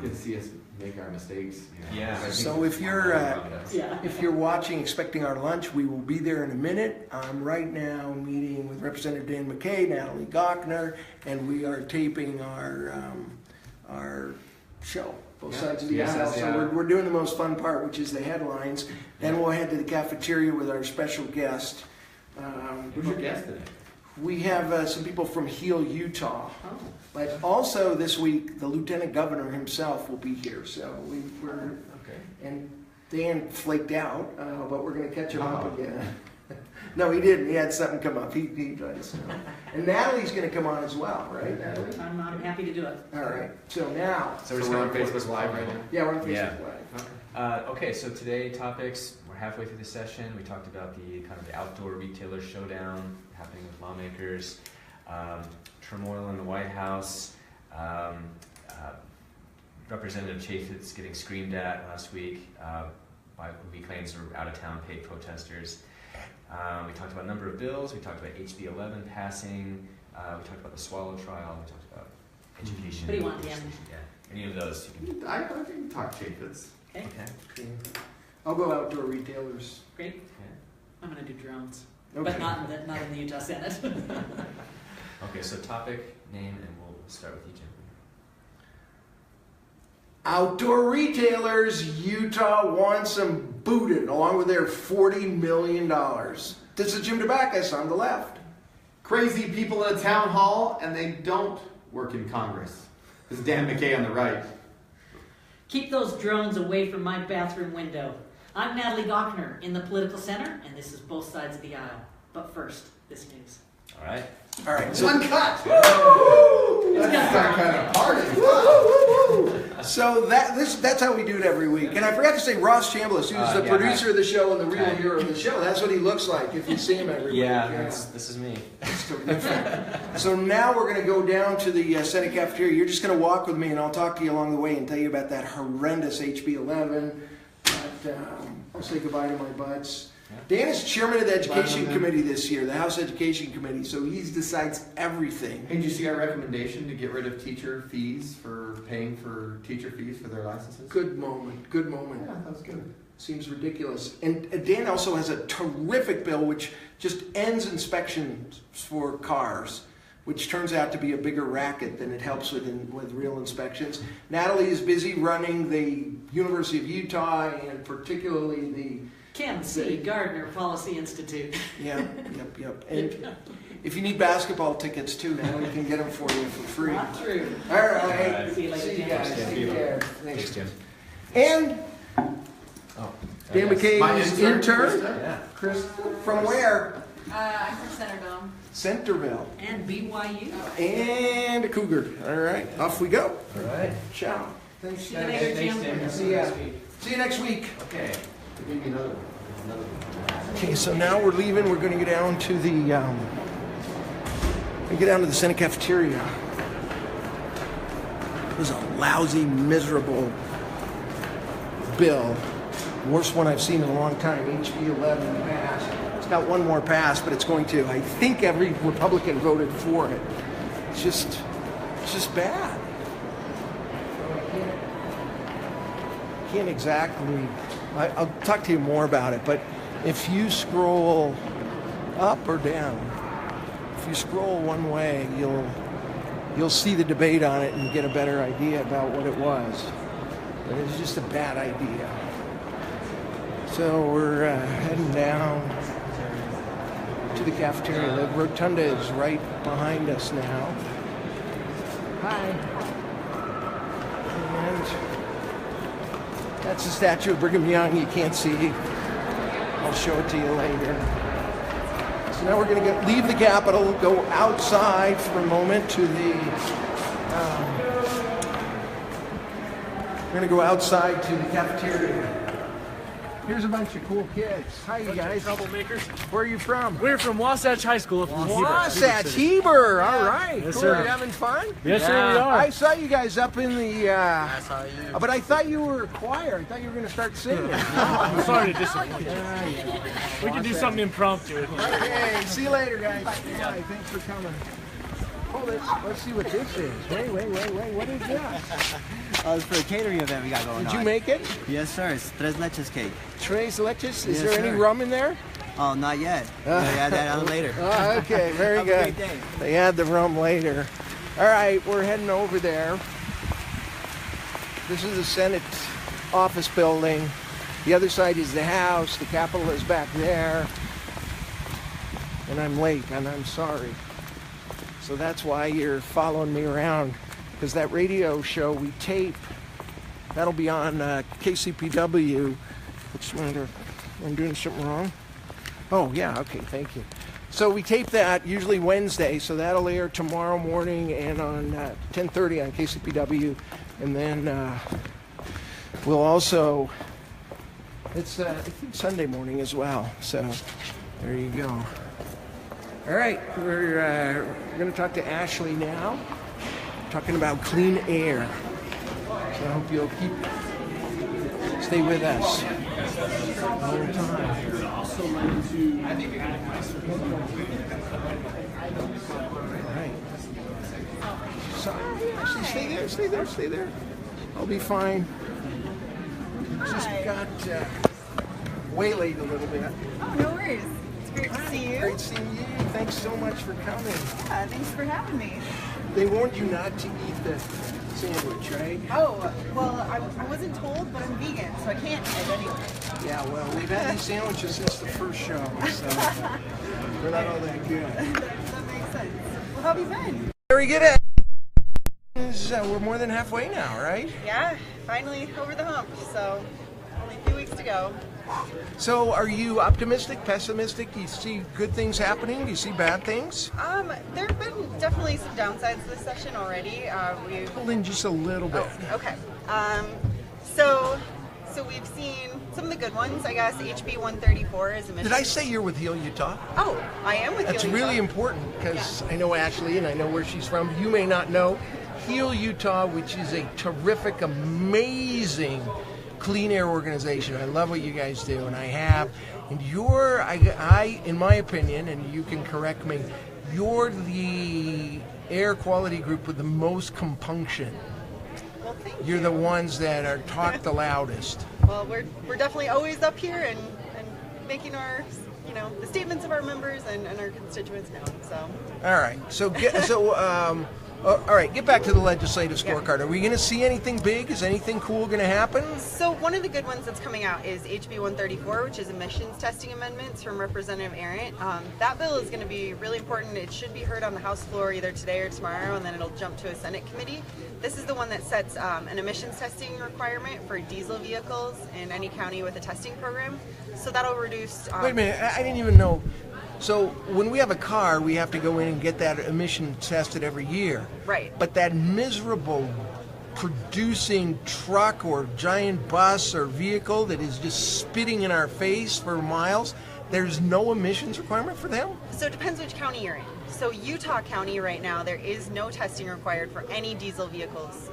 Good to see us make our mistakes. Yeah. So if you're watching, expecting our lunch, we will be there in a minute. I'm right now meeting with Representative Dan McKay, Natalie Gochner, and we are taping our show, both sides of the aisle. So we're doing the most fun part, which is the headlines. Then we'll head to the cafeteria with our special guest. Who's your guest today? We have some people from Heel, Utah. Oh. But also this week, the Lieutenant Governor himself will be here. So we're okay. And Dan flaked out, but we're going to catch him up again. No, he didn't. He had something come up. He does. And Natalie's going to come on as well, right, Natalie? I'm happy to do it. All right. So now. So we're on Facebook Live right now? Yeah, we're on Facebook Live. Okay, so today topics, we're halfway through the session. We talked about the kind of the outdoor retailer showdown happening with lawmakers, turmoil in the White House, Representative Chaffetz getting screamed at last week by who he claims are out-of-town paid protesters. We talked about a number of bills. We talked about HB 11 passing. We talked about the Swallow trial. We talked about education. What do you want, Dan? Yeah, any of those. I can talk Chaffetz. Okay. I'll go outdoor retailers. Great. Okay. I'm going to do drones, okay. But not in the Utah Senate. Okay, so topic, name, and we'll start with you, Jim. Outdoor retailers, Utah wants them booted along with their $40 million. This is Jim Dabakis on the left. Crazy people at a town hall, and they don't work in Congress. This is Dan McKay on the right. Keep those drones away from my bathroom window. I'm Natalie Gochner in the Political Center, and this is Both Sides of the Aisle. But first, this news. All right. All right. So, one cut. That's our kind of party. So that's how we do it every week. And I forgot to say Ross Chambliss, who's the producer of the show and the real hero of the show. That's what he looks like if you see him every week. Yeah, this is me. So now we're going to go down to the Senate cafeteria. You're just going to walk with me, and I'll talk to you along the way and tell you about that horrendous HB 11. But I'll say goodbye to my buds. Dan is chairman of the Education Committee this year, the House Education Committee, so he decides everything. Hey, did you see our recommendation to get rid of teacher fees for paying for teacher fees for their licenses? Good moment, good moment. Yeah, that was good. Seems ridiculous. And Dan also has a terrific bill which just ends inspections for cars, which turns out to be a bigger racket than it helps with real inspections. Natalie is busy running the University of Utah and particularly the Ken C. Gardner Policy Institute. Yep. And if you need basketball tickets too, Natalie can get them for you for free. Not true. All right. See you later, See you guys. Take care. Thanks, Jim. And Dan McKay's intern. Yeah. Chris, from where? I'm from Centerville. Centerville. And BYU. And a cougar. All right. Off we go. All right. Ciao. Thanks. See you later, Jim. See ya. See you next week. Okay. Give me another. Okay, so now we're leaving. We're going to go down to the Senate cafeteria. It was a lousy, miserable bill. Worst one I've seen in a long time. HB 11 passed. It's got one more pass, but it's going to. I think every Republican voted for it. It's just bad. Can't exactly. I'll talk to you more about it, but if you scroll up or down, if you scroll one way, you'll see the debate on it and get a better idea about what it was. But it's just a bad idea. So we're heading down to the cafeteria. The rotunda is right behind us now. Hi. And that's the statue of Brigham Young. You can't see. I'll show it to you later. So now we're going to leave the Capitol, go outside for a moment to the. We're going to go outside to the cafeteria. Here's a bunch of cool kids. Hi, you guys. Troublemakers. Where are you from? We're from Wasatch High School. Wasatch, Heber. All right. Yes, cool. sir. Are you having fun? Yes, sir, we are. I saw you guys up in the. I saw you. But I thought you were a choir. I thought you were going to start singing. I'm sorry to disappoint you. We can do something impromptu. Okay. See you later, guys. Bye. Thanks for coming. Hold it. Let's see what this is. Wait. What is that? It's for a catering event we got going on. Did you make it? Yes, sir. It's tres leches cake. Tres leches? Is Yes, there any sir. rum in there? Oh, not yet. We'll add that on later. Oh, okay, very Have good. a great day. They add the rum later. All right, we're heading over there. This is the Senate office building. The other side is the House. The Capitol is back there. And I'm late, and I'm sorry. So that's why you're following me around, because that radio show we tape, that'll be on KCPW. I'm doing something wrong? Oh, yeah, okay, thank you. So we tape that usually Wednesday, so that'll air tomorrow morning and on 10:30 on KCPW. And then we'll also, it's I think Sunday morning as well. So there you go. All right, we're going to talk to Ashley now, talking about clean air. So I hope you'll stay with us the whole time. Right. Sorry, Ashley, stay there. I'll be fine. Just got waylaid a little bit. Oh, no worries. It's great to see you. Great seeing you. Thanks so much for coming. Yeah, thanks for having me. They warned you not to eat the sandwich, right? Oh, well, I wasn't told, but I'm vegan, so I can't eat it anyway. Yeah, well, we've had these sandwiches since the first show, so they're not all that good. That makes sense. Well, how have you been? Very good. We're more than halfway now, right? Yeah, finally over the hump, so only a few weeks to go. So are you optimistic, pessimistic? Do you see good things happening? Do you see bad things? There have been definitely some downsides to this session already. We've Pull in just a little bit. Okay. So we've seen some of the good ones, I guess. HB 134 is a mission. Did I say you're with Heal Utah? Oh, I am with That's Heal really Utah. important because I know Ashley and I know where she's from. You may not know Heal Utah, which is a terrific, amazing clean air organization. I love what you guys do, and I have. And you're, I, in my opinion, and you can correct me, you're the air quality group with the most compunction. Well, thank You're you. the ones that are talk the loudest. Well, we're definitely always up here and making our, the statements of our members and our constituents known. So. All right. All right. Get back to the legislative scorecard. Are we going to see anything big? Is anything cool going to happen? So one of the good ones that's coming out is HB 134, which is emissions testing amendments from Representative Arendt. That bill is going to be really important. It should be heard on the House floor either today or tomorrow, and then it'll jump to a Senate committee. This is the one that sets an emissions testing requirement for diesel vehicles in any county with a testing program. So that'll reduce. Wait a minute. I didn't even know. So when we have a car, we have to go in and get that emission tested every year. Right. But that miserable producing truck or giant bus or vehicle that is just spitting in our face for miles, there's no emissions requirement for them? So it depends which county you're in. So Utah County right now, there is no testing required for any diesel vehicles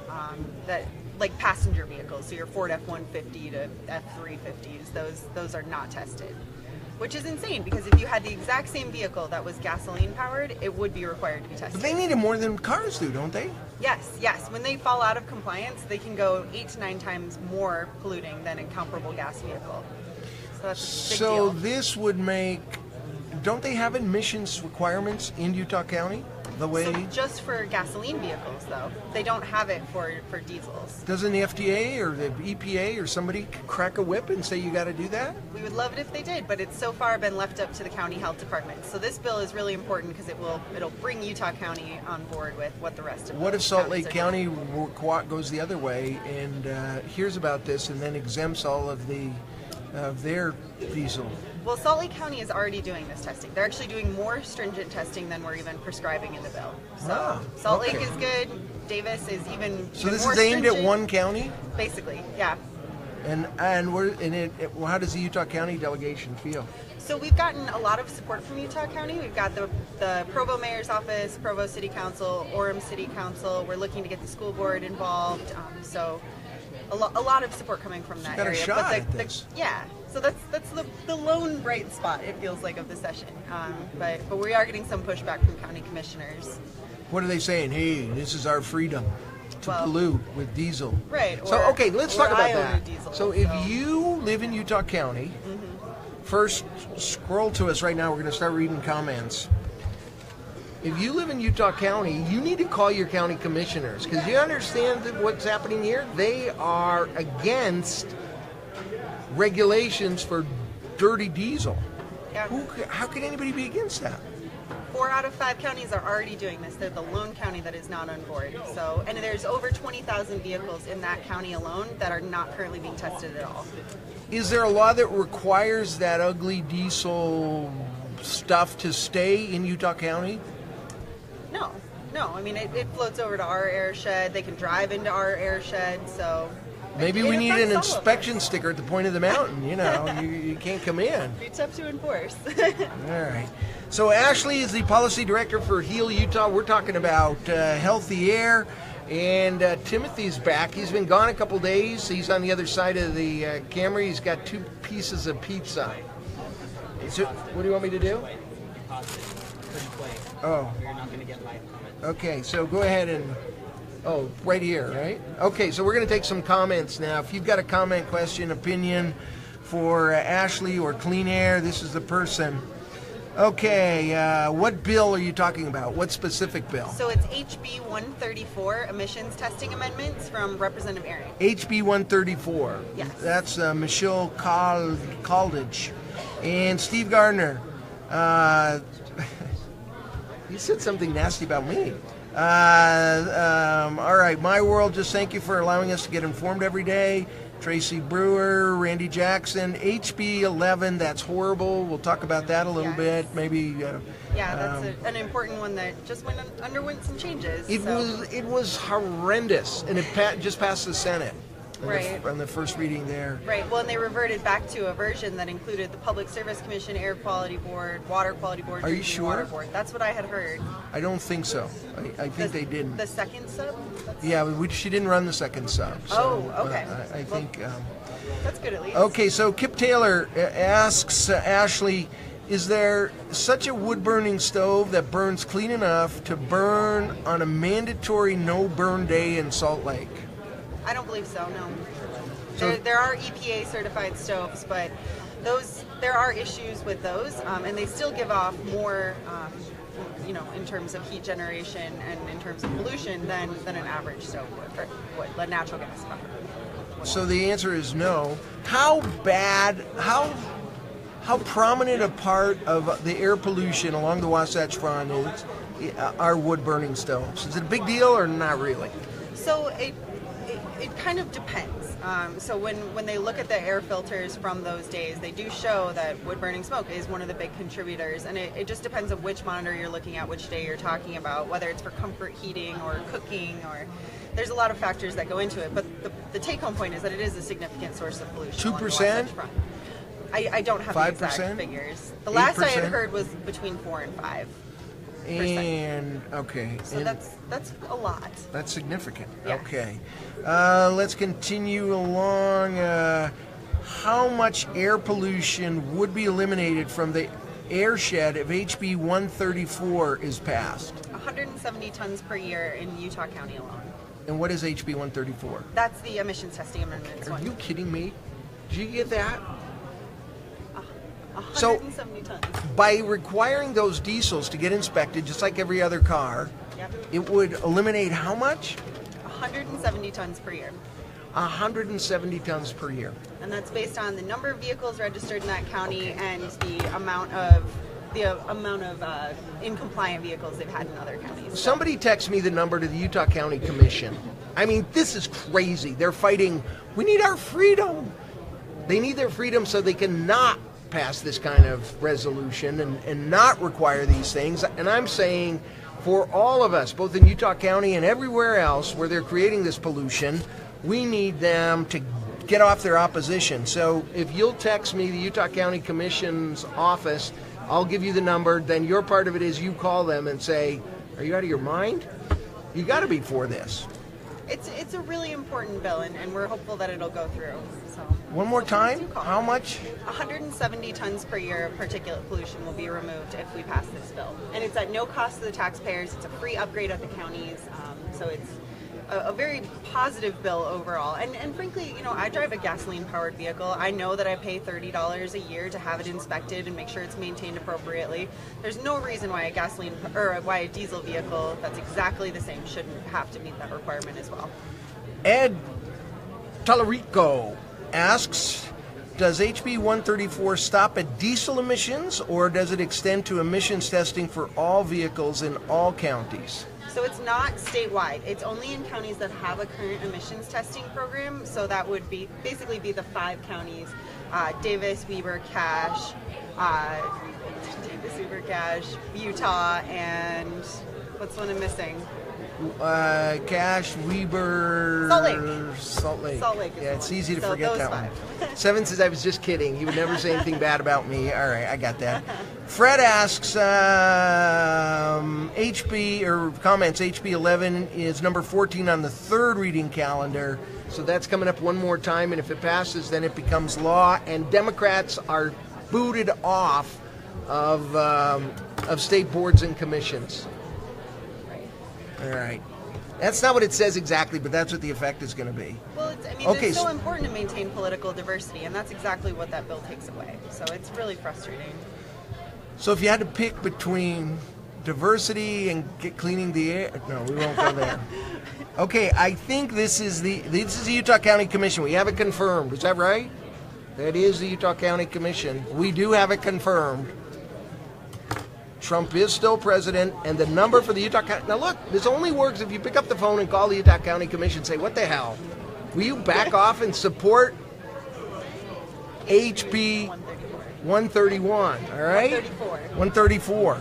like passenger vehicles. So your Ford F-150 to F-350s, those are not tested. Which is insane, because if you had the exact same vehicle that was gasoline powered, it would be required to be tested. But they need it more than cars do, don't they? Yes. When they fall out of compliance, they can go 8 to 9 times more polluting than a comparable gas vehicle. So that's a big deal. This would make... Don't they have emissions requirements in Utah County? The way... So just for gasoline vehicles, though. They don't have it for diesels. Doesn't the FDA or the EPA or somebody crack a whip and say you got to do that? We would love it if they did, but it's so far been left up to the county health department. So this bill is really important because it'll bring Utah County on board with what the rest of. What if Salt Lake counties County goes the other way and hears about this and then exempts all of their diesel? Well, Salt Lake County is already doing this testing. They're actually doing more stringent testing than we're even prescribing in the bill. So Salt Lake is good. Davis is even. So this more is aimed stringent. at one county? Basically, yeah. And how does the Utah County delegation feel? So we've gotten a lot of support from Utah County. We've got the Provo Mayor's Office, Provo City Council, Orem City Council. We're looking to get the school board involved. So a lot of support coming from that got a area. shot at this. Yeah. So that's the lone bright spot, it feels like, of the session. But we are getting some pushback from county commissioners. What are they saying? Hey, this is our freedom. to Well, pollute with diesel. Right. So, or- okay, let's or talk about I own a that. diesel, So if you live in Utah County, first scroll to us right now. We're going to start reading comments. If you live in Utah County, you need to call your county commissioners because you understand that what's happening here? They are against regulations for dirty diesel. Yeah. How could anybody be against that? 4 out of 5 counties are already doing this. They're the lone county that is not on board. So, and there's over 20,000 vehicles in that county alone that are not currently being tested at all. Is there a law that requires that ugly diesel stuff to stay in Utah County? No. I mean, it floats over to our air shed. They can drive into our air shed. So Maybe it we need affects an all of us. inspection sticker at the point of the mountain. You know, you can't come in. It's tough to enforce. All right. So Ashley is the policy director for Heal Utah. We're talking about healthy air. And Timothy's back. He's been gone a couple days. He's on the other side of the camera. He's got 2 pieces of pizza. So, what do you want me to do? Oh. You're not going to get live comments. Okay, so go ahead and... Oh, right here, right? Okay, so we're going to take some comments now. If you've got a comment, question, opinion for Ashley or Clean Air, this is the person. Okay, what bill are you talking about? What specific bill? So it's HB 134, emissions testing amendments from Representative Aaron. HB 134. Yes. That's Michelle Caldage. And Steve Gardner. You said something nasty about me. All right, My World, just thank you for allowing us to get informed every day. Tracy Brewer, Randy Jackson, HB 11, that's horrible. We'll talk about that a little bit. Maybe. Yeah, that's an important one that just underwent some changes. It was horrendous, and it just passed the Senate. Right. On the first reading there. Right. Well, and they reverted back to a version that included the Public Service Commission, Air Quality Board, Water Quality Board, Are you Drinking sure? Water Board. That's what I had heard. I don't think so. I think they didn't. The second sub? Yeah, she didn't run the second sub. So, okay. I think. That's good at least. Okay, so Kip Taylor asks Ashley, is there such a wood-burning stove that burns clean enough to burn on a mandatory no-burn day in Salt Lake? I don't believe so, no. So- There are EPA certified stoves, but there are issues with those, and they still give off more, in terms of heat generation and in terms of pollution than an average stove would, a natural gas fire. So the answer is no. How bad, how prominent a part of the air pollution along the Wasatch Front are wood-burning stoves? Is it a big deal or not really? So it kind of depends. So when they look at the air filters from those days, they do show that wood-burning smoke is one of the big contributors, and it just depends on which monitor you're looking at, which day you're talking about, whether it's for comfort heating or cooking, or there's a lot of factors that go into it. But the take-home point is that it is a significant source of pollution. 2%? I don't have the 5%? exact figures. The last I had 8%? heard was between 4 and 5%. And okay, So and that's a lot. that's significant. Yeah. Okay, let's continue along. How much air pollution would be eliminated from the airshed if HB 134 is passed? 170 tons per year in Utah County alone. And what is HB 134? That's the emissions testing amendments Are one. you kidding me? Did you get that? So- 170 tons. By requiring those diesels to get inspected, just like every other car, Yep. it would eliminate how much? 170 tons per year. 170 tons per year. And that's based on the number of vehicles registered in that county and the amount of incompliant vehicles they've had in other counties. So- Somebody text me the number to the Utah County Commission. I mean, this is crazy. They're fighting, we need our freedom. They need their freedom so they can not pass this kind of resolution and not require these things. And I'm saying for all of us, both in Utah County and everywhere else where they're creating this pollution, we need them to get off their opposition. So if you'll text me the Utah County Commission's office, I'll give you the number. Then your part of it is you call them and say, are you out of your mind? You got to be for this. It's a really important bill, and we're hopeful that it'll go through. So One more please time, do call. how much? 170 tons per year of particulate pollution will be removed if we pass this bill. And it's at no cost to the taxpayers. It's a free upgrade at the counties. So a very positive bill overall. And frankly, I drive a gasoline-powered vehicle. I know that I pay $30 a year to have it inspected and make sure it's maintained appropriately. There's no reason why a diesel vehicle that's exactly the same shouldn't have to meet that requirement as well. Ed Talarico asks, does HB 134 stop at diesel emissions, or does it extend to emissions testing for all vehicles in all counties? So it's not statewide. It's only in counties that have a current emissions testing program. So that would basically be the 5 counties: Davis, Weber, Cache, Utah, and what's one I'm missing? Cache, Weber, Salt Lake. Yeah, it's easy to forget those that 5. one. Seven says I was just kidding. He would never say anything bad about me. All right, I got that. Fred asks, comments HB 11 is number 14 on the 3rd reading calendar. So that's coming up one more time, and if it passes, then it becomes law, and Democrats are booted off of state boards and commissions. All right. That's not what it says exactly, but that's what the effect is going to be. Well, it's so important to maintain political diversity, and that's exactly what that bill takes away. So it's really frustrating. So if you had to pick between diversity and cleaning the air, no, we won't go there. Okay, I think this is the Utah County Commission. We have it confirmed. Is that right? That is the Utah County Commission. We do have it confirmed. Trump is still president, and the number for the Utah County... Now look, this only works if you pick up the phone and call the Utah County Commission and say, what the hell? Will you back off and support HB 131, all right? 134.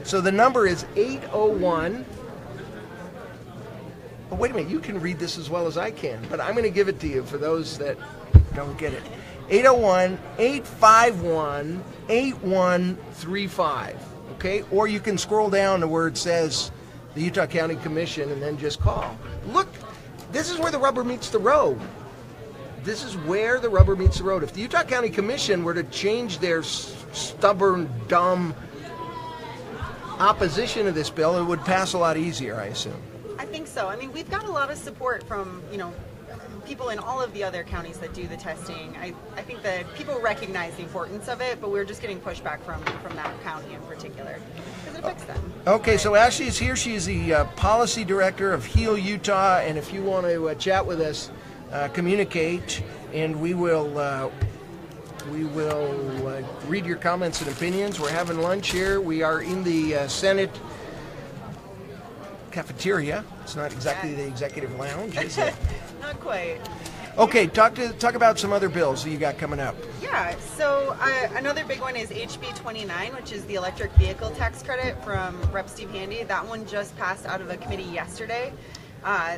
So the number is 801... Oh, wait a minute, you can read this as well as I can, but I'm going to give it to you for those that don't get it. 801-851-8135. Okay, or you can scroll down to where it says the Utah County Commission and then just call. Look, this is where the rubber meets the road. This is where the rubber meets the road. If the Utah County Commission were to change their stubborn, dumb opposition to this bill, it would pass a lot easier, I assume. I think so. I mean, we've got a lot of support from, people in all of the other counties that do the testing. I think that people recognize the importance of it, but we're just getting pushback from that county in particular because it affects them. Okay, so Ashley is here. She is the policy director of HEAL Utah, and if you want to chat with us, communicate, and we will read your comments and opinions. We're having lunch here. We are in the Senate cafeteria. It's not exactly the executive lounge, is it? Not quite. Okay, talk about some other bills that you got coming up. Yeah, so another big one is HB 29, which is the electric vehicle tax credit from Rep. Steve Handy. That one just passed out of a committee yesterday.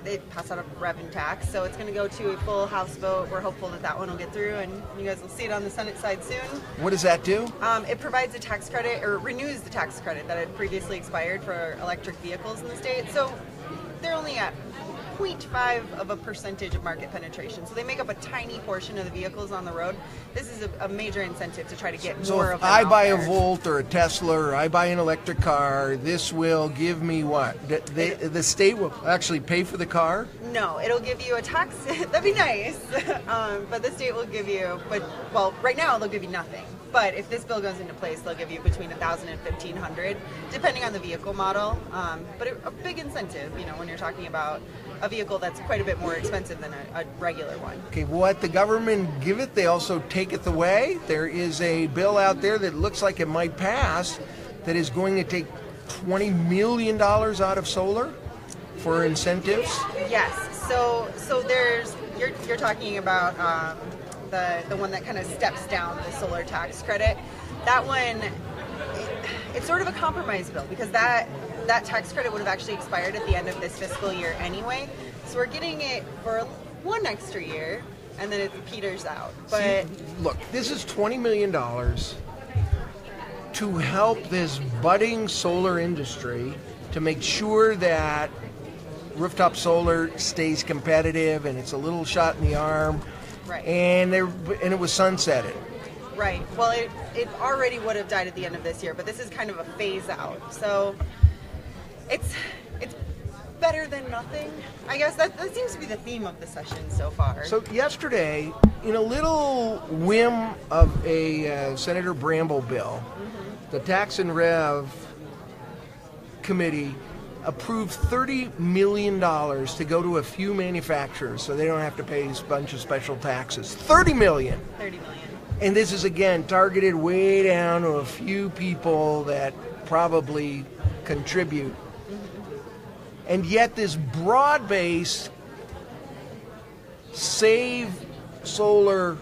They passed out of rev and tax, so it's going to go to a full House vote. We're hopeful that one will get through, and you guys will see it on the Senate side soon. What does that do? It provides a tax credit, or renews the tax credit that had previously expired for electric vehicles in the state. So they're only at 0.5% of market penetration. So they make up a tiny portion of the vehicles on the road. This is a major incentive to try to get more of them I buy out a there. Volt or a Tesla, or I buy an electric car, this will give me what? The state will actually pay for the car? No, it'll give you a tax. That'd be nice. But the state will give you, right now they'll give you nothing. But if this bill goes into place, they'll give you between $1,000 and $1,500, depending on the vehicle model. But a big incentive, when you're talking about a vehicle that's quite a bit more expensive than a regular one. Okay, what the government give it, they also take it away. There is a bill out there that looks like it might pass that is going to take $20 million out of solar for incentives. Yes. So there's you're talking about the one that kind of steps down the solar tax credit. That one, it's sort of a compromise bill because that tax credit would have actually expired at the end of this fiscal year anyway. So we're getting it for one extra year, and then it peters out. But look, this is $20 million to help this budding solar industry to make sure that rooftop solar stays competitive, and it's a little shot in the arm. Right. And it was sunsetted. Right. Well, it already would have died at the end of this year, but this is kind of a phase out. So it's better than nothing. I guess that seems to be the theme of the session so far. So yesterday, in a little whim of a Senator Bramble bill, the Tax and Rev Committee approved $30 million to go to a few manufacturers so they don't have to pay a bunch of special taxes. $30 million. And this is, again, targeted way down to a few people that probably contribute. And yet this broad-based save solar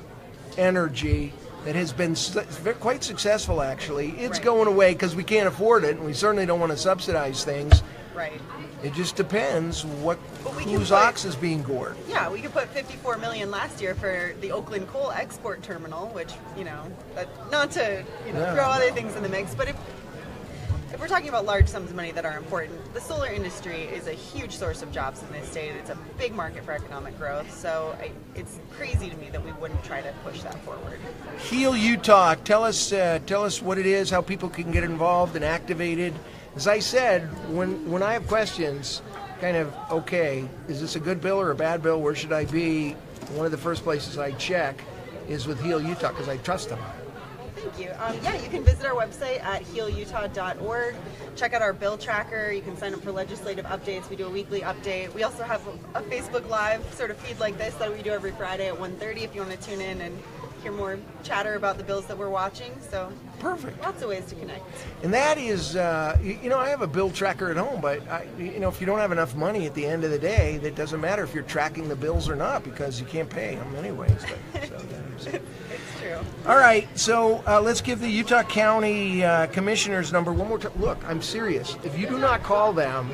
energy that has been quite successful, actually, it's going away because we can't afford it, and we certainly don't want to subsidize things. Right. It just depends whose ox is being gored. Yeah, we could put $54 million last year for the Oakland coal export terminal, which, not to throw other things in the mix, but if we're talking about large sums of money that are important, the solar industry is a huge source of jobs in this state. It's a big market for economic growth, so it's crazy to me that we wouldn't try to push that forward. Heal Utah, tell us what it is, how people can get involved and activated. As I said, when I have questions, kind of, okay, is this a good bill or a bad bill? Where should I be? One of the first places I check is with Heal Utah because I trust them. Thank you. You can visit our website at healutah.org. Check out our bill tracker. You can sign up for legislative updates. We do a weekly update. We also have a Facebook Live sort of feed like this that we do every Friday at 1:30 if you want to tune in and hear more chatter about the bills that we're watching. So perfect. Lots of ways to connect. And that is, I have a bill tracker at home, but if you don't have enough money at the end of the day, that doesn't matter if you're tracking the bills or not because you can't pay them anyways. It's true. All right, so let's give the Utah County Commissioner's number one more time. Look, I'm serious. If you do not call them,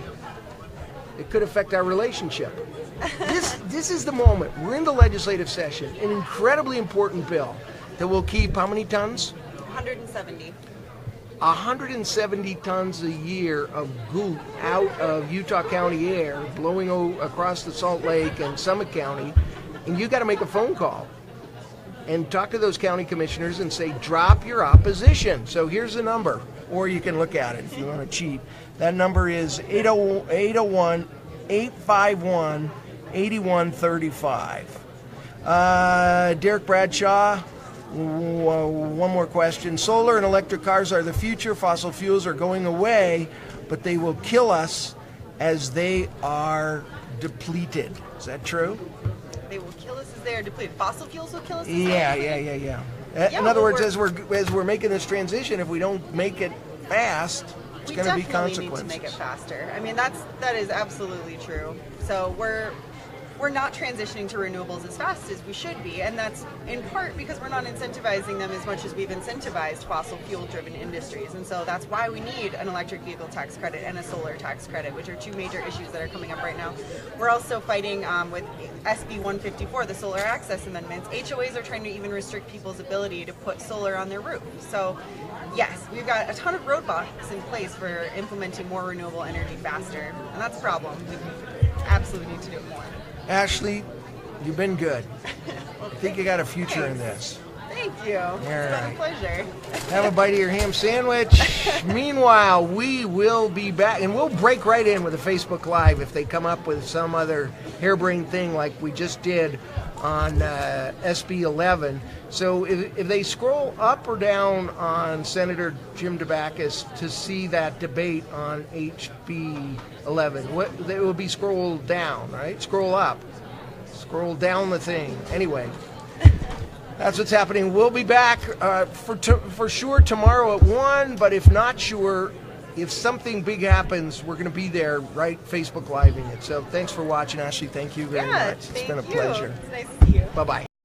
it could affect our relationship. This is the moment. We're in the legislative session, an incredibly important bill that will keep how many tons? 170. 170 tons a year of goop out of Utah County air, blowing across the Salt Lake and Summit County, and you got to make a phone call and talk to those county commissioners and say, drop your opposition. So here's the number, or you can look at it if you want to cheat. That number is 801-851-8135. Derek Bradshaw, one more question. Solar and electric cars are the future. Fossil fuels are going away, but they will kill us as they are depleted. Is that true? They will kill us as they are depleted. Fossil fuels will kill us as Yeah. In other words, as we're making this transition, if we don't make it fast, it's going to be consequences. We definitely need to make it faster. I mean, that is absolutely true. So we're not transitioning to renewables as fast as we should be, and that's in part because we're not incentivizing them as much as we've incentivized fossil fuel-driven industries, and so that's why we need an electric vehicle tax credit and a solar tax credit, which are two major issues that are coming up right now. We're also fighting with SB 154, the solar access amendments. HOAs are trying to even restrict people's ability to put solar on their roof. So yes, we've got a ton of roadblocks in place for implementing more renewable energy faster, and that's a problem. We absolutely need to do it more. Ashley, you've been good. I think you got a future in this. Thank you. It's been a pleasure. Have a bite of your ham sandwich. Meanwhile, we will be back, and we'll break right in with a Facebook Live if they come up with some other harebrained thing like we just did on SB 11. So if they scroll up or down on Senator Jim Dabakis to see that debate on HB 11, it will be scrolled down, right? Scroll up. Scroll down the thing. Anyway, that's what's happening. We'll be back for sure tomorrow at 1, but if not sure, if something big happens, we're going to be there, right? Facebook Living it. So thanks for watching, Ashley. Thank you very much. It's been a pleasure. It's nice to see you. Bye-bye.